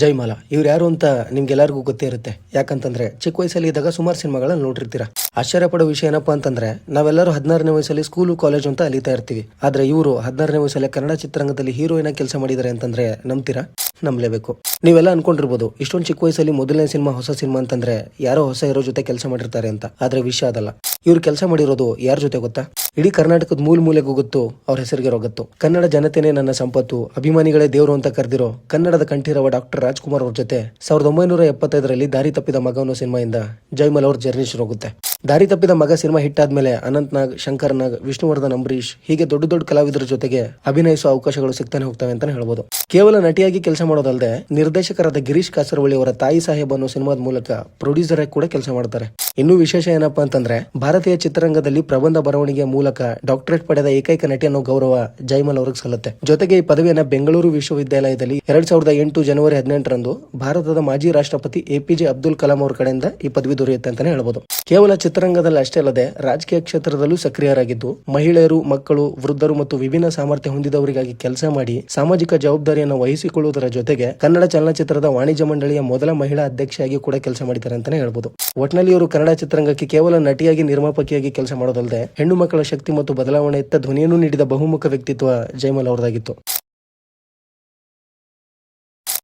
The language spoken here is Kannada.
ಜೈಮಾಲಾ ಇವ್ರು ಯಾರು ಅಂತ ನಿಮ್ಗೆಲ್ಲರಿಗೂ ಗೊತ್ತೇ ಇರುತ್ತೆ. ಯಾಕಂತಂದ್ರೆ ಚಿಕ್ಕ ವಯಸ್ಸಲ್ಲಿ ಇದ್ದಾಗ ಸುಮಾರು ಸಿನಿಮಾಗಳನ್ನ ನೋಡಿರ್ತೀರ. ಆಶ್ಚರ್ಯ ಪಡೋ ವಿಷಯ ಏನಪ್ಪಾ ಅಂತಂದ್ರೆ ನಾವೆಲ್ಲರೂ 16ನೇ ವಯಸ್ಸಲ್ಲಿ ಸ್ಕೂಲು ಕಾಲೇಜು ಅಂತ ಅಲಿತಾ ಇರ್ತೀವಿ. ಆದ್ರೆ ಇವರು 16ನೇ ವಯಸ್ಸಲ್ಲಿ ಕನ್ನಡ ಚಿತ್ರರಂಗದಲ್ಲಿ ಹೀರೋಯಿನ್ ಕೆಲಸ ಮಾಡಿದ್ದಾರೆ ಅಂತಂದ್ರೆ ನಂಬ್ತೀರಾ? ನಂಬಲೇಬೇಕು. ನೀವೆಲ್ಲ ಅನ್ಕೊಂಡಿರ್ಬೋದು ಇಷ್ಟೊಂದು ಚಿಕ್ಕ ವಯಸ್ಸಲ್ಲಿ ಮೊದಲನೇ ಸಿನಿಮಾ ಹೊಸ ಸಿನಿಮಾ ಅಂತಂದ್ರೆ ಯಾರೋ ಹೊಸ ಹೀರೋ ಜೊತೆ ಕೆಲಸ ಮಾಡಿರ್ತಾರೆ ಅಂತ. ಆದ್ರೆ ವಿಷಯ ಅದಲ್ಲ. ಇವ್ರು ಕೆಲಸ ಮಾಡಿರೋದು ಯಾರ ಜೊತೆ ಗೊತ್ತಾ? ಇಡೀ ಕರ್ನಾಟಕದ ಮೂಲೆಗೂ ಗೊತ್ತು, ಅವ್ರ ಹೆಸರಿಗೆ ಗೊತ್ತು. ಕನ್ನಡ ಜನತೆನೇ ನನ್ನ ಸಂಪತ್ತು, ಅಭಿಮಾನಿಗಳೇ ದೇವರು ಅಂತ ಕರೆದಿರೋ ಕನ್ನಡದ ಕಂಠೀರವ ಡಾಕ್ಟರ್ ರಾಜ್ಕುಮಾರ್ ಅವ್ರ ಜೊತೆ 1975ರಲ್ಲಿ ದಾರಿ ತಪ್ಪಿದ ಮಗ ಅನ್ನೋ ಸಿನಿಮಾಯಿಂದ ಜೈಮಲ್ ಅವ್ರ ಜರ್ನಿ ಶುರು ಆಗುತ್ತೆ. ದಾರಿ ತಪ್ಪಿದ ಮಗ ಸಿನಿಮಾ ಹಿಟ್ ಆದ್ಮೇಲೆ ಅನಂತ್ ನಾಗ್, ಶಂಕರ್ ನಾಗ್, ವಿಷ್ಣುವರ್ಧನ್, ಅಂಬರೀಶ್ ಹೀಗೆ ದೊಡ್ಡ ದೊಡ್ಡ ಕಲಾವಿದರ ಜೊತೆಗೆ ಅಭಿನಯಿಸುವ ಅವಕಾಶಗಳು ಸಿಗ್ತಾನೆ ಹೋಗ್ತವೆ ಅಂತಾನೆ ಹೇಳ್ಬೋದು. ಕೇವಲ ನಟಿಯಾಗಿ ಕೆಲಸ ಮಾಡೋದಲ್ಲದೆ ನಿರ್ದೇಶಕರಾದ ಗಿರೀಶ್ ಕಾಸರವಳ್ಳಿ ಅವರ ತಾಯಿ ಸಾಹೇಬ್ ಅನ್ನೋ ಸಿನಿಮಾದ ಮೂಲಕ ಪ್ರೊಡ್ಯೂಸರ್ ಆಗಿ ಕೂಡ ಕೆಲಸ ಮಾಡ್ತಾರೆ. ಇನ್ನೂ ವಿಶೇಷ ಏನಪ್ಪಾ ಅಂತಂದ್ರೆ ಭಾರತೀಯ ಚಿತ್ರರಂಗದಲ್ಲಿ ಪ್ರಬಂಧ ಬರವಣಿಗೆಯ ಮೂಲಕ ಡಾಕ್ಟರೇಟ್ ಪಡೆದ ಏಕೈಕ ನಟಿ ಅನ್ನೋ ಗೌರವ ಜೈಮಲ್ ಅವ್ರಿಗೆ ಸಲ್ಲುತ್ತೆ. ಜೊತೆಗೆ ಈ ಪದವಿಯನ್ನ ಬೆಂಗಳೂರು ವಿಶ್ವವಿದ್ಯಾಲಯದಲ್ಲಿ 2008 ಜನವರಿ 18ರಂದು ಭಾರತದ ಮಾಜಿ ರಾಷ್ಟ್ರಪತಿ APJ ಅಬ್ದುಲ್ ಕಲಾಂ ಅವರ ಕಡೆಯಿಂದ ಈ ಪದವಿ ದೊರೆಯುತ್ತೆ ಅಂತಾನೆ ಹೇಳ್ಬೋದು. ಕೇವಲ ಚಿತ್ರರಂಗದಲ್ಲಿ ಅಷ್ಟೇ ಅಲ್ಲದೆ ರಾಜಕೀಯ ಕ್ಷೇತ್ರದಲ್ಲೂ ಸಕ್ರಿಯರಾಗಿದ್ದು ಮಹಿಳೆಯರು, ಮಕ್ಕಳು, ವೃದ್ಧರು ಮತ್ತು ವಿಭಿನ್ನ ಸಾಮರ್ಥ್ಯ ಹೊಂದಿದವರಿಗಾಗಿ ಕೆಲಸ ಮಾಡಿ ಸಾಮಾಜಿಕ ಜವಾಬ್ದಾರಿಯನ್ನು ವಹಿಸಿಕೊಳ್ಳುವುದರ ಜೊತೆಗೆ ಕನ್ನಡ ಚಲನಚಿತ್ರದ ವಾಣಿಜ್ಯ ಮಂಡಳಿಯ ಮೊದಲ ಮಹಿಳಾ ಅಧ್ಯಕ್ಷೆಯಾಗಿ ಕೂಡ ಕೆಲಸ ಮಾಡಿದ್ದಾರೆ ಅಂತಾನೆ ಹೇಳ್ಬೋದು. ಒಟ್ನಲ್ಲಿ ಇವರು ಕನ್ನಡ ಚಿತ್ರರಂಗಕ್ಕೆ ಕೇವಲ ನಟಿಯಾಗಿ, ನಿರ್ಮಾಪಕಿಯಾಗಿ ಕೆಲಸ ಮಾಡೋದಲ್ಲದೆ ಹೆಣ್ಣು ಮಕ್ಕಳ ಶಕ್ತಿ ಮತ್ತು ಬದಲಾವಣೆಯತ್ತ ಧ್ವನಿಯನ್ನು ನೀಡಿದ ಬಹುಮುಖ ವ್ಯಕ್ತಿತ್ವ ಜೈಮಲ್ ಅವರದಾಗಿತ್ತು.